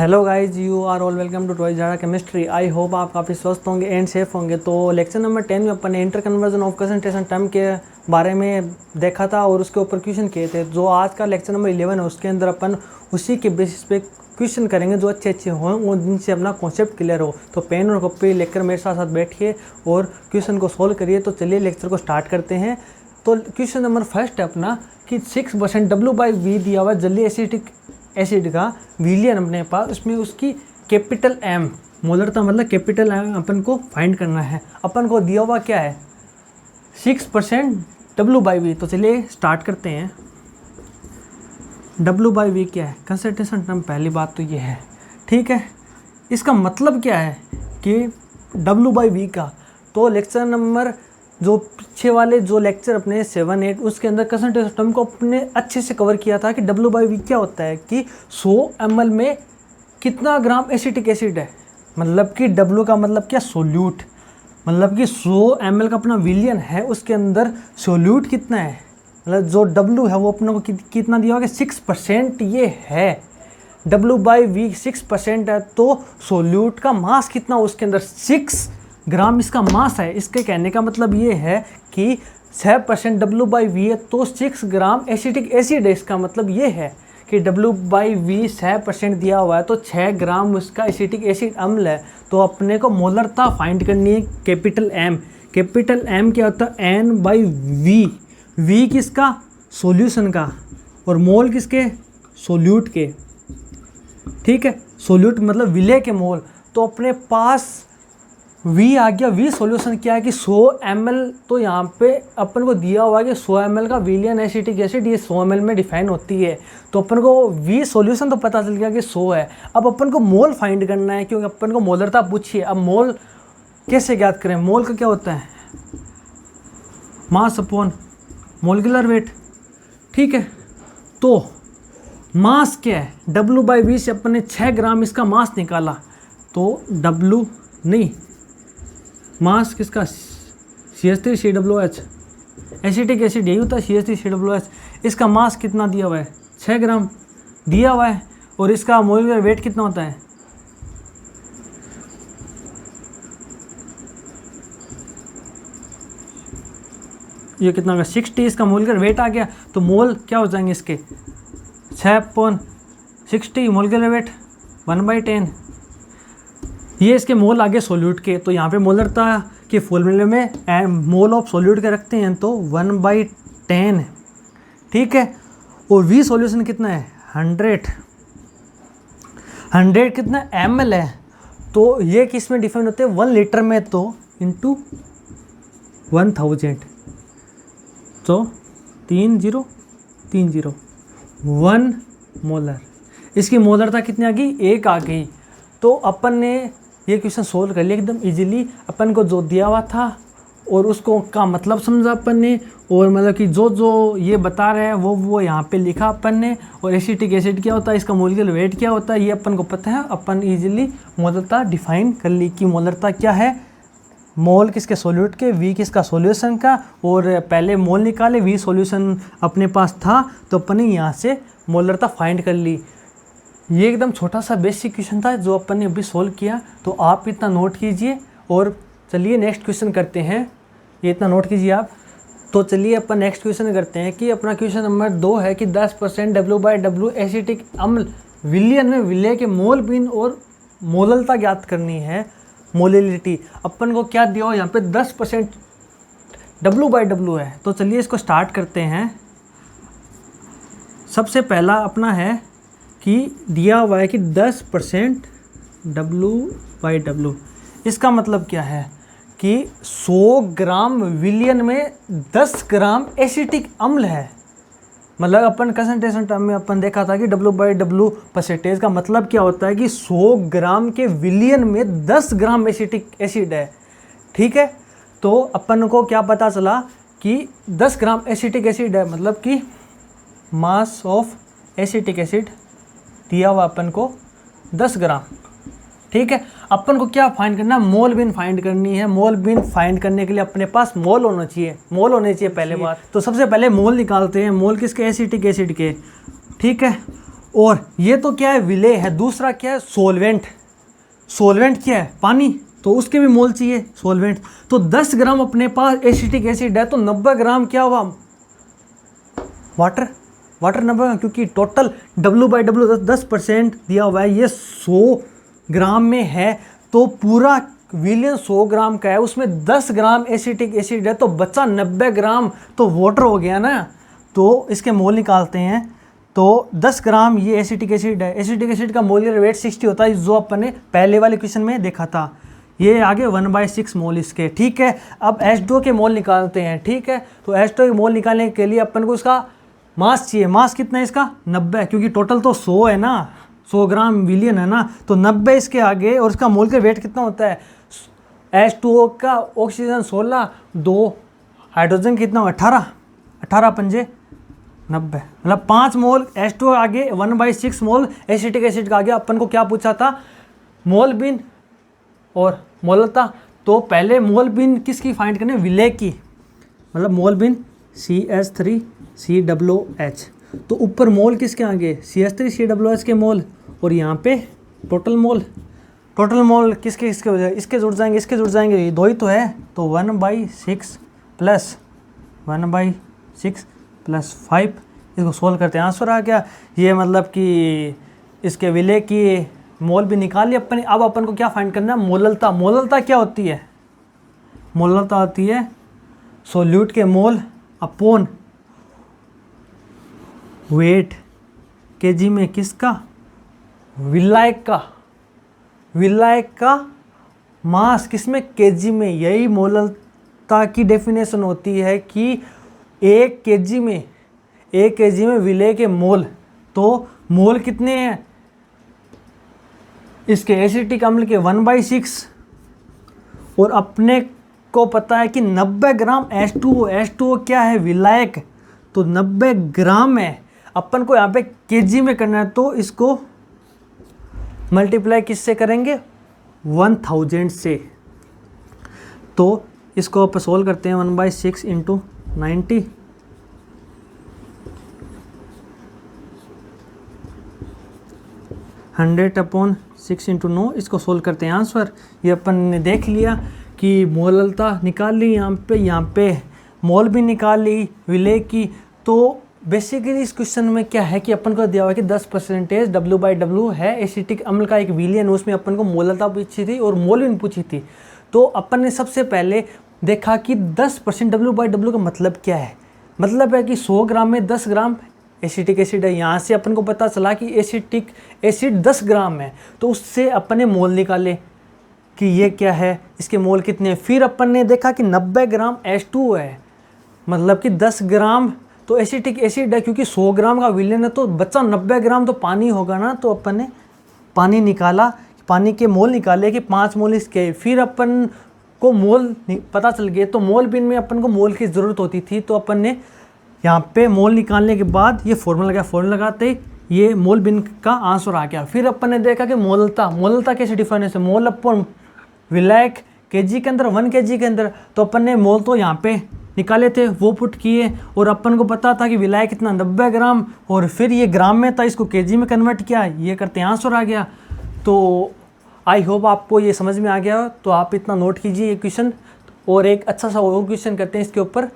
Hello guys, you are all welcome to टॉय जारा chemistry. I hope आप काफ़ी स्वस्थ होंगे एंड सेफ होंगे। तो लेक्चर नंबर 10 में अपन ने inter conversion of concentration term के बारे में देखा था और उसके ऊपर क्वेश्चन किए थे। जो आज का लेक्चर नंबर 11 है उसके अंदर अपन उसी के बेसिस पे क्वेश्चन करेंगे जो अच्छे हों और जिनसे अपना कॉन्सेप्ट क्लियर हो। तो पेन और कॉपी लेकर मेरे साथ बैठिए और क्वेश्चन को सोल्व करिए। तो चलिए लेक्चर को स्टार्ट करते हैं। तो क्वेश्चन नंबर फर्स्ट है अपना कि 6% W/V दिया हुआ जलीय एसिटिक एसिड का विलियन अपने पास, उसमें उसकी कैपिटल M मोलरता मतलब कैपिटल M अपन को फाइंड करना है। अपन को दिया हुआ क्या है 6% W/V। तो चलिए स्टार्ट करते हैं। W/V क्या है? Concentration term. पहली बात तो ये है, ठीक है। इसका मतलब क्या है कि W/V का, तो लेक्चर नंबर जो पीछे वाले जो लेक्चर अपने 7, 8 उसके अंदर कंसंट्रेशन टर्म को अपने अच्छे से कवर किया था कि W/V क्या होता है कि 100 ml में कितना ग्राम एसिटिक एसिड है। मतलब कि W का मतलब क्या, सोल्यूट। मतलब कि 100 ml का अपना विलियन है, उसके अंदर सोल्यूट कितना है, मतलब जो W है वो अपने को कितना दिया होगा 6% ये है। W/V 6% है तो सोल्यूट का मास कितना, उसके अंदर 6 ग्राम इसका मास है। इसके कहने का मतलब ये है कि 6% W/V है तो 6 ग्राम एसिटिक एसिड है। इसका मतलब ये है कि W/V 6% दिया हुआ है तो 6 ग्राम उसका एसिटिक एसिड अम्ल है। तो अपने को मोलरता फाइंड करनी है कैपिटल M। कैपिटल M क्या होता है N/V। V किसका, सॉल्यूशन का, और मोल किसके, सोल्यूट के, ठीक है। सोल्यूट मतलब विलय के मोल। तो अपने पास V आ गया। V सॉल्यूशन क्या है कि 100 ml, तो यहाँ पे अपन को दिया हुआ है कि 100 ml का विलियन एसिटिक एसिड ये 100 ml में डिफाइन होती है। तो अपन को V सॉल्यूशन तो पता चल गया कि 100 है। अब अपन को मोल फाइंड करना है क्योंकि अपन को मोलरता पूछिए। अब मोल कैसे ज्ञात करें? मोल का क्या होता है, मास अपॉन मोलिकुलर वेट, ठीक है। तो मास क्या है, W/V से अपन ने 6 ग्राम इसका मास निकाला तो W नहीं, मास किसका, CH3COOH एसिटिक एसिड यही होता है CH3COOH। इसका मास कितना दिया हुआ है 6 ग्राम दिया हुआ है और इसका मोलिकुलर वेट कितना होता है, ये कितना होगा 60। इसका मोलिकुलर वेट आ गया तो मोल क्या हो जाएंगे इसके 6/60 मोलिकुलर वेट 1/10। ये इसके मोल आगे सोल्यूट के। तो यहाँ पे मोलरता के फॉर्मूले में मोल ऑफ सोल्यूट के रखते हैं तो 1/10, ठीक है। और V सॉल्यूशन कितना है 100 कितना ml है। तो ये किस में डिफाइन होते हैं 1 लीटर में, तो इंटू 1000, तो 3030 1 मोलर। इसकी मोलरता कितनी आ गई, 1 आ गई। तो अपन ने ये क्वेश्चन सोल्व कर लिया एकदम इजीली। अपन को जो दिया हुआ था और उसको का मतलब समझा अपन ने, और मतलब कि जो जो ये बता रहे हैं वो यहाँ पे लिखा अपन ने। और एसिटिक एसिड क्या होता है, इसका मोलिकुलर वेट क्या होता है, ये अपन को पता है। अपन इजीली मोलरता डिफाइन कर ली कि मोलरता क्या है, मोल किसके, सोल्यूट के, V किसका, सॉल्यूशन का। और पहले मोल निकाले, V सॉल्यूशन अपने पास था तो अपन ने यहाँ से मोलरता फाइंड कर ली। ये एकदम छोटा सा बेसिक क्वेश्चन था जो अपन ने अभी सोल्व किया। तो आप इतना नोट कीजिए और चलिए नेक्स्ट क्वेश्चन करते हैं। ये इतना नोट कीजिए आप। तो चलिए अपन नेक्स्ट क्वेश्चन करते हैं कि अपना क्वेश्चन नंबर 2 है कि 10% W/W एसिटिक अम्ल विलियन में विलय के मोल बिन और मोललता ज्ञात करनी है, मोलिलिटी। अपन को क्या दिया हो यहाँ पे 10% W/W है। तो चलिए इसको स्टार्ट करते हैं। सबसे पहला अपना है कि दिया हुआ है कि 10% W/W। इसका मतलब क्या है कि 100 ग्राम विलियन में 10 ग्राम एसिटिक अम्ल है। मतलब अपन कंसंट्रेशन टर्म में अपन देखा था कि W/W परसेंटेज का मतलब क्या होता है कि 100 ग्राम के विलियन में 10 ग्राम एसिटिक एसिड है, ठीक है। तो अपन को क्या पता चला कि 10 ग्राम एसिटिक एसिड है, मतलब कि मास ऑफ एसिटिक एसिड दिया हुआ अपन को 10 ग्राम, ठीक है। अपन को क्या फाइंड करना है, मोल बिन फाइंड करनी है। मोल बिन फाइंड करने के लिए अपने पास मोल होना चाहिए, मोल होने चाहिए पहले बात। तो सबसे पहले मोल निकालते हैं। मोल किसके, एसिटिक एसिड के, ठीक है। और ये तो क्या है, विलेय है। दूसरा क्या है, सोलवेंट। सोलवेंट क्या है, पानी, तो उसके भी मोल चाहिए सोलवेंट। तो 10 ग्राम अपने पास एसिटिक एसिड है, तो 90 ग्राम क्या हुआ, वाटर। वाटर 90 ग्राम, क्योंकि टोटल W/W 10% दिया हुआ है, ये 100 ग्राम में है, तो पूरा विलियन 100 ग्राम का है, उसमें 10 ग्राम एसिटिक एसिड है, तो बचा 90 ग्राम, तो वाटर हो गया ना। तो इसके मोल निकालते हैं, तो 10 ग्राम ये एसिटिक एसिड है। एसिटिक एसिड का मोलर वेट 60 होता है, जो अपन ने पहले वाले क्वेश्चन में देखा था। ये आगे 1/6 मोल इसके, ठीक है। अब H2O के मोल निकालते हैं, ठीक है। तो H2O के मोल निकालने के लिए अपन को इसका मास चाहिए। मास कितना है इसका, 90, क्योंकि टोटल तो 100 है ना, 100 ग्राम विलियन है ना, तो 90 इसके आगे। और इसका मोल का वेट कितना होता है, H2O का ऑक्सीजन 16, 2 हाइड्रोजन कितना, 18, 18 पंजे 90, मतलब 5 मोल H2O आगे, 1/6 मोल एसिटिक एसिड का आगे। अपन को क्या पूछा था, मोल बिन और मोलता। तो पहले मोल बिन किसकी फाइंड करनी, विलेय की, मतलब मोल बिन CH3COOH। तो ऊपर मोल किसके आगे, CH3COOH के मोल, और यहाँ पे टोटल मोल। टोटल मोल किसके किसके हो जाएंगे, इसके जुड़ जाएंगे, इसके जुड़ जाएंगे, ये दो ही तो है। तो 1/6 प्लस 1/6 प्लस 5, इसको सोल्व करते हैं, आंसर आ गया। ये मतलब कि इसके विलेय की मोल भी निकाल लिया अपन। अब अपन को क्या फाइंड करना है, मोललता। मोललता क्या होती है, मोललता होती है सोल्यूट के मोल अपॉन वेट केजी में किसका, विलायक का। विलायक का मास किसमें, केजी में। यही मोललता की डेफिनेशन होती है कि 1 केजी में विलेय के मोल। तो मोल कितने हैं इसके, एसिटिक अम्ल के 1/6, और अपने को पता है कि 90 ग्राम H2O। H2O क्या है, विलायक, तो 90 ग्राम है। अपन को यहाँ पे केजी में करना है, तो इसको मल्टीप्लाई किससे करेंगे, 1000 से। तो इसको आप सोल्व करते हैं, 1/6 × 90, 100/6 × 9, इसको सोल्व करते हैं, आंसर। ये अपन ने देख लिया कि मोललता निकाल ली, यहाँ पे मोल भी निकाल ली विलेय की। तो बेसिकली इस क्वेश्चन में क्या है कि अपन को दिया हुआ है कि 10% W/W है एसिटिक अम्ल का एक विलियन, उसमें अपन को मोललता पूछी थी और मोल भी पूछी थी। तो अपन ने सबसे पहले देखा कि 10% W/W का मतलब क्या है, मतलब है कि 100 ग्राम में 10 ग्राम एसिटिक एसिड है। यहाँ से अपन को पता चला कि एसिटिक एसिड 10 ग्राम है, तो उससे अपन ने मोल निकाले कि ये क्या है, इसके मोल कितने हैं। फिर अपन ने देखा कि 90 ग्राम H2O है, मतलब कि 10 ग्राम तो एसिटिक एसिड है, क्योंकि 100 ग्राम का विलियन है, तो बच्चा 90 ग्राम तो पानी होगा ना। तो अपन ने पानी निकाला, पानी के मोल निकाले कि 5 मोल इसके। फिर अपन को मोल पता चल गए, तो मोल बिन में अपन को मोल की ज़रूरत होती थी। तो अपन ने यहाँ पे मोल निकालने के बाद ये फॉर्मूला लगाया, फॉर्मूला लगाते ही ये मोल बिन का आंसर आ गया। फिर अपन ने देखा कि मोलता कैसे डिफाइन है, मोल अपन विलायक केजी के अंदर, 1 केजी के अंदर। तो अपन ने मोल तो यहाँ पे निकाले थे, वो पुट किए, और अपन को पता था कि विलायक कितना, 90 ग्राम, और फिर ये ग्राम में था, इसको केजी में कन्वर्ट किया, ये करते हैं, आंसर आ गया। तो आई होप आपको ये समझ में आ गया हो, तो आप इतना नोट कीजिए ये क्वेश्चन। और एक अच्छा सा और क्वेश्चन करते हैं इसके ऊपर।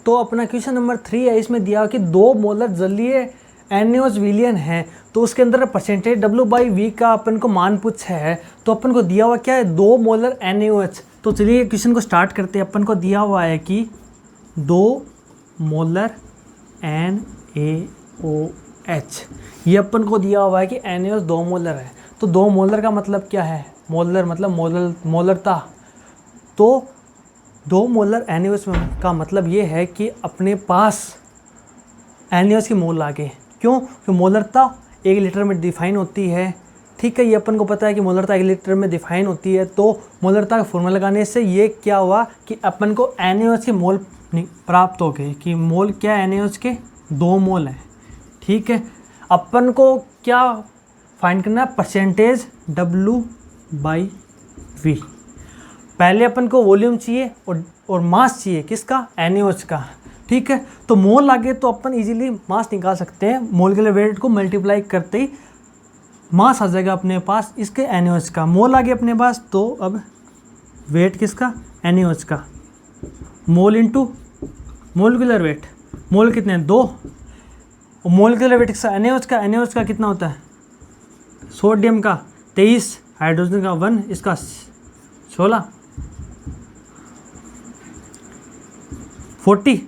तो अपना क्वेश्चन नंबर 3 है, इसमें दिया कि 2 मोलर जलीय NaOH विलियन है, तो उसके अंदर परसेंटेज W/V का अपन को मान पूछा है। तो अपन को दिया हुआ क्या है, 2 मोलर NaOH। तो चलिए क्वेश्चन को स्टार्ट करते हैं। अपन को दिया हुआ है कि 2 मोलर NaOH, ये अपन को दिया हुआ है कि NaOH 2 मोलर है। तो 2 मोलर का मतलब क्या है, मोलर मतलब मोलरता। तो 2 मोलर NaOH का मतलब ये है कि अपने पास NaOH की मोल आ गए। क्यों, कि मोलरता 1 लीटर में डिफाइन होती है, ठीक है। ये अपन को पता है कि मोलरता 1 लीटर में डिफाइन होती है। तो मोलरता का फॉर्मूला लगाने से ये क्या हुआ कि अपन को NaOH की मोल प्राप्त हो गई, कि मोल क्या है NaOH के, 2 मोल है, ठीक है। अपन को क्या फाइंड करना है, परसेंटेज W/V। पहले अपन को वॉल्यूम चाहिए और मास चाहिए, किसका, NaOH का। ठीक है। तो मोल आगे तो अपन इजीली मास निकाल सकते हैं, मोलिकुलर वेट को मल्टीप्लाई करते ही मास आ जाएगा अपने पास इसके NaOH का। मोल आ गया अपने पास, तो अब वेट किसका, NaOH का, मोल इंटू मोलिकुलर वेट, मोल कितने हैं 2, और मोलिकुलर वेट किसका, NaOH का, NaOH का कितना होता है, सोडियम का 23, हाइड्रोजन का 1, इसका 16, 40,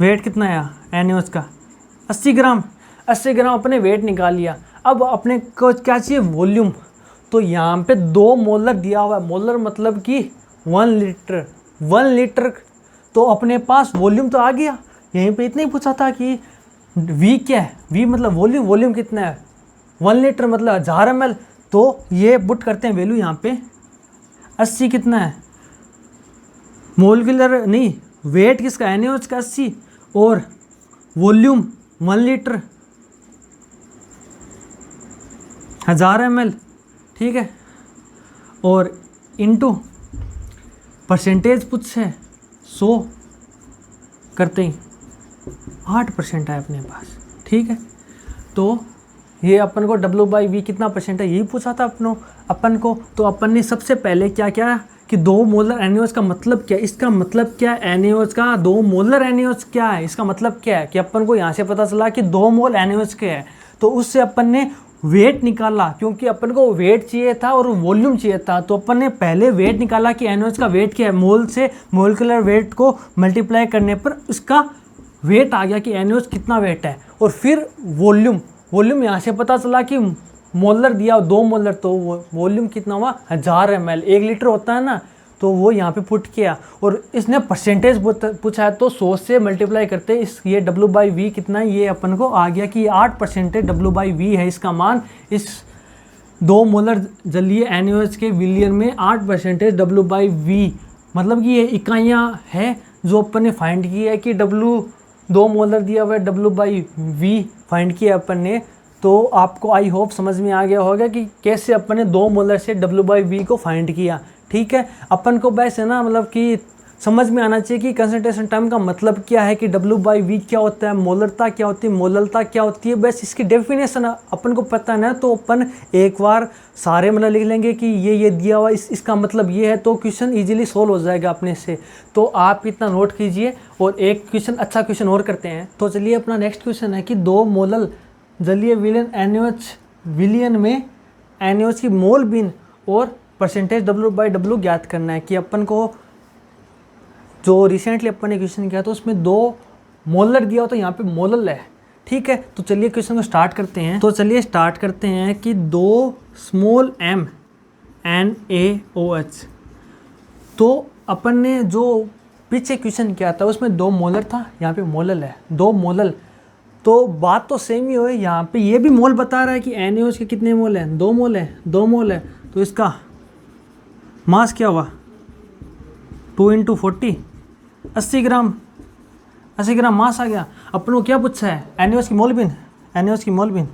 वेट कितना आया NaOH का 80 ग्राम। 80 ग्राम अपने वेट निकाल लिया। अब अपने को क्या चाहिए, वॉल्यूम। तो यहाँ पे 2 मोलर दिया हुआ है, मोलर मतलब कि 1 लीटर, 1 लीटर। तो अपने पास वॉल्यूम तो आ गया। यहीं पे इतना ही पूछा था कि V क्या है, V मतलब वॉल्यूम, वॉल्यूम कितना है 1 लीटर मतलब 1000 ml। तो ये पुट करते हैं वैल्यू यहाँ पे, 80 कितना है, मोलिकुलर नहीं, वेट किसका NaOH का 80, और वॉल्यूम 1 लीटर 1000 ml, ठीक है। और इनटू परसेंटेज पूछ है 100 करते ही 8% है अपने पास, ठीक है। तो ये अपन को W/V कितना परसेंट है यही पूछा था अपन को। तो अपन ने सबसे पहले क्या किया कि 2 मोलर NaOH का मतलब क्या है, इसका मतलब क्या है, NaOH का 2 मोलर NaOH क्या है, इसका मतलब क्या है कि अपन को यहाँ से पता चला कि 2 मोल NaOH के है। तो उससे अपन ने वेट निकाला, क्योंकि अपन को वेट चाहिए था और वॉल्यूम चाहिए था। तो अपन ने पहले वेट निकाला कि NaOH का वेट क्या है, मोल से मोलिकुलर वेट को मल्टीप्लाई करने पर इसका वेट आ गया कि NaOH कितना वेट है। और फिर वॉल्यूम, वॉल्यूम यहाँ से पता चला कि मोलर दिया 2 मोलर, तो वॉल्यूम कितना हुआ 1000 ml, 1 लीटर होता है ना। तो वो यहाँ पे पुट किया, और इसने परसेंटेज पूछा है तो 100 से मल्टीप्लाई करते इस ये W/V कितना है, ये अपन को आ गया कि 8% W/V है इसका मान। इस 2 मोलर जलीय NaOH के विलियन में 8% W/V, मतलब कि ये इकाइयाँ है जो अपन ने फाइंड की है कि 2 मोलर दिया हुआ है, W/V फाइंड किया अपन ने। तो आपको आई होप समझ में आ गया होगा कि कैसे अपन ने 2 मोलर से W/V को फाइंड किया, ठीक है। अपन को बस है ना, मतलब कि समझ में आना चाहिए कि कंसंट्रेशन टाइम का मतलब क्या है, कि W/V क्या होता है, मोलरता क्या होती है, मोललता क्या होती है, बस इसकी डेफिनेशन अपन को पता है ना। तो अपन एक बार सारे मतलब लिख लेंगे कि ये दिया हुआ इसका मतलब ये है, तो क्वेश्चन इजीली सोल्व हो जाएगा अपने से। तो आप इतना नोट कीजिए, और एक क्वेश्चन अच्छा क्वेश्चन और करते हैं। तो चलिए अपना नेक्स्ट क्वेश्चन है कि 2 मोलर जलीय विलियन NaOH विलियन में NaOH की मोल बिन और परसेंटेज W/W ज्ञात करना है। कि अपन को जो रिसेंटली अपन ने क्वेश्चन किया तो उसमें 2 मोलर दिया हो, तो यहाँ पे मोलल है, ठीक है। तो चलिए क्वेश्चन को स्टार्ट करते हैं। तो चलिए स्टार्ट करते हैं कि 2 स्मॉल m NaOH। तो अपन ने जो पीछे क्वेश्चन किया था उसमें 2 मोलर था, यहाँ पे मोलल है, 2 मोलल। तो बात तो सेम ही हो, यहाँ पे ये भी मोल बता रहा है कि NaOH के कितने मोल हैं, 2 मोल है, 2 मोल है। तो इसका मास क्या हुआ 2 × 40, 80 ग्राम, 80 ग्राम मास आ गया। अपन को क्या पूछा है, NaOH की मोल बिन, NaOH की मोल बिन,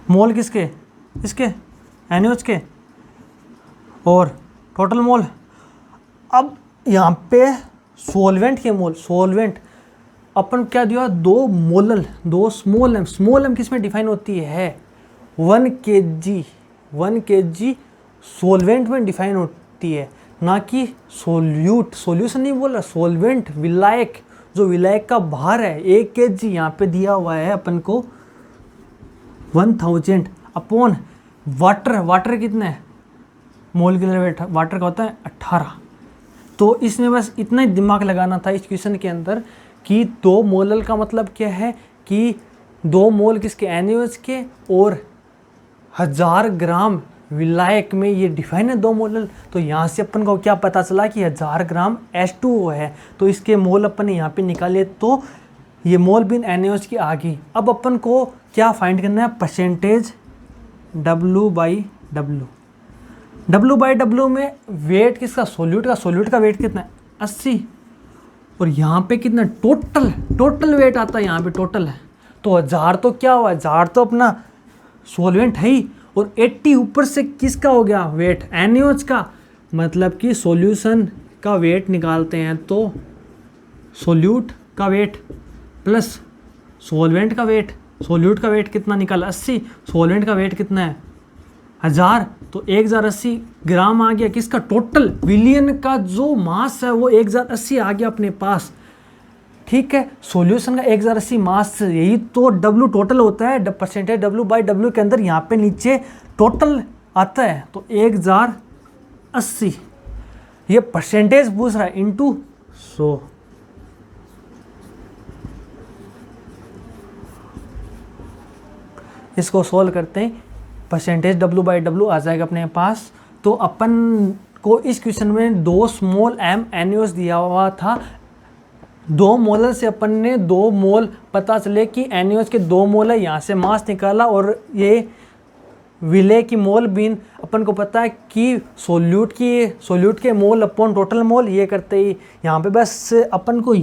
मोल किसके, इसके NaOH के, और टोटल मोल। अब यहाँ पे सॉल्वेंट के मोल, सॉल्वेंट अपन क्या दिया 2 molal, 2 small m, small m किस में डिफाइन होती है 1 kg, 1 kg सॉल्वेंट में डिफाइन होती है, ना कि सोल्यूट, सॉल्यूशन नहीं बोल रहा, सॉल्वेंट, विलायक, जो विलायक का भार है 1 kg यहाँ पे दिया हुआ है अपन को 1000 अपॉन वाटर, वाटर कितना है मोलिकुलर वेट वाटर का होता है 18। तो इसमें बस इतना ही दिमाग लगाना था इस क्वेश्चन के अंदर कि 2 मोलल का मतलब क्या है कि 2 मोल किसके NaOH के, और 1000 ग्राम विलायक में ये डिफाइन है 2 मोलल। तो यहाँ से अपन को क्या पता चला कि 1000 ग्राम H2O है। तो इसके मोल अपन ने यहाँ पे निकाले, तो ये मोल बिन NaOH की आ गई। अब अपन को क्या फाइंड करना है, परसेंटेज W/W। W/W में वेट किसका, सोल्यूट का, सोल्यूट का वेट कितना है 80, और यहाँ पे कितना टोटल, टोटल वेट आता है यहाँ पे टोटल है। तो 1000 तो क्या हुआ, 1000 तो अपना सॉल्वेंट है ही, और 80 ऊपर से किसका हो गया वेट NaOH का, मतलब कि सॉल्यूशन का वेट निकालते हैं तो सोल्यूट का वेट प्लस सोलवेंट का वेट, सोल्यूट का वेट कितना निकला 80, सोलवेंट का वेट कितना है 1000, तो 1080 ग्राम आ गया किसका टोटल विलियन का जो मास है वो 1080 आ गया अपने पास। ठीक है, सॉल्यूशन का 1080 मास, यही तो W टोटल होता है, परसेंटेज W/W के अंदर यहाँ पे नीचे टोटल आता है, तो 1080 ये परसेंटेज पूछ रहा है इंटू 100। इसको सोल्व करते हैं, परसेंटेज W/W आ जाएगा अपने पास। तो अपन को इस क्वेश्चन में 2 स्मॉल m NaOH दिया हुआ था, 2 मोलर से अपन ने 2 मोल पता चले कि NaOH के 2 मोल है, यहाँ से मास निकाला, और ये विले की मोल बिन अपन को पता है कि सोल्यूट के मोल अपॉन टोटल मोल, ये करते ही यहाँ पे बस अपन को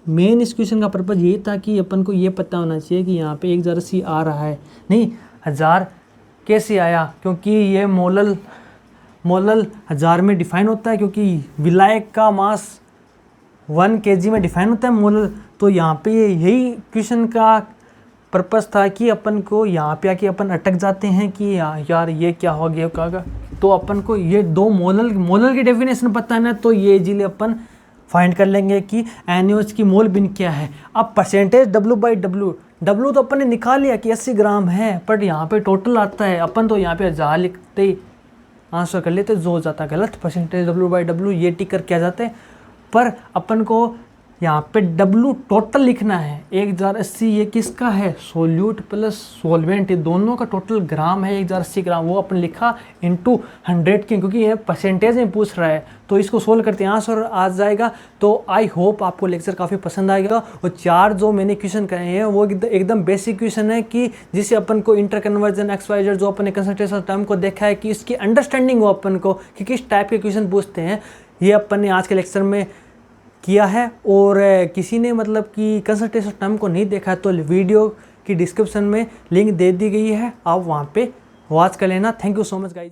मेन इस क्वेश्चन का पर्पज़ ये था कि अपन को ये पता होना चाहिए कि यहाँ पे 1080 आ रहा है, नहीं 1000 कैसे आया, क्योंकि ये मोलल 1000 में डिफाइन होता है, क्योंकि विलायक का मास 1 kg में डिफाइन होता है मोलल। तो यहाँ पे यही क्वेश्चन का पर्पज़ था कि अपन को यहाँ पे आके अपन अटक जाते हैं कि यार ये क्या हो गया का, तो अपन को ये 2 मोलल की डेफिनेशन पता है ना, तो ये इजीली अपन फाइंड कर लेंगे कि NaOH की मोल बिन क्या है। अब परसेंटेज W/W तो अपन ने निकाल लिया कि 80 ग्राम है, पर यहाँ पे टोटल आता है, अपन तो यहाँ पे 1000 लिखते ही आंसर कर लेते, जो हो जाता गलत, परसेंटेज W/W ये टिक करके आ जाते हैं। पर अपन को यहाँ पे W टोटल लिखना है, 1080 ये किसका है सोल्यूट प्लस सोलवेंट, ये दोनों का टोटल ग्राम है 1080 ग्राम, वो अपन लिखा इंटू 100 की, क्योंकि ये परसेंटेज में पूछ रहा है। तो इसको सोल्व करते हैं, आंसर आ जाएगा। तो आई होप आपको लेक्चर काफ़ी पसंद आएगा, और 4 जो मैंने क्वेश्चन करे हैं वो एकदम बेसिक क्वेश्चन है कि जिसे अपन को इंटर कन्वर्जन XYZ जो अपन ने कंसंट्रेशन टर्म को देखा है कि इसकी अंडरस्टैंडिंग हो अपन को कि किस टाइप के क्वेश्चन पूछते हैं, ये अपन ने आज के लेक्चर में किया है। और किसी ने मतलब कि कंसंट्रेशन टर्म को नहीं देखा तो वीडियो की डिस्क्रिप्शन में लिंक दे दी गई है, आप वहाँ पे वॉच कर लेना। Thank you so much guys.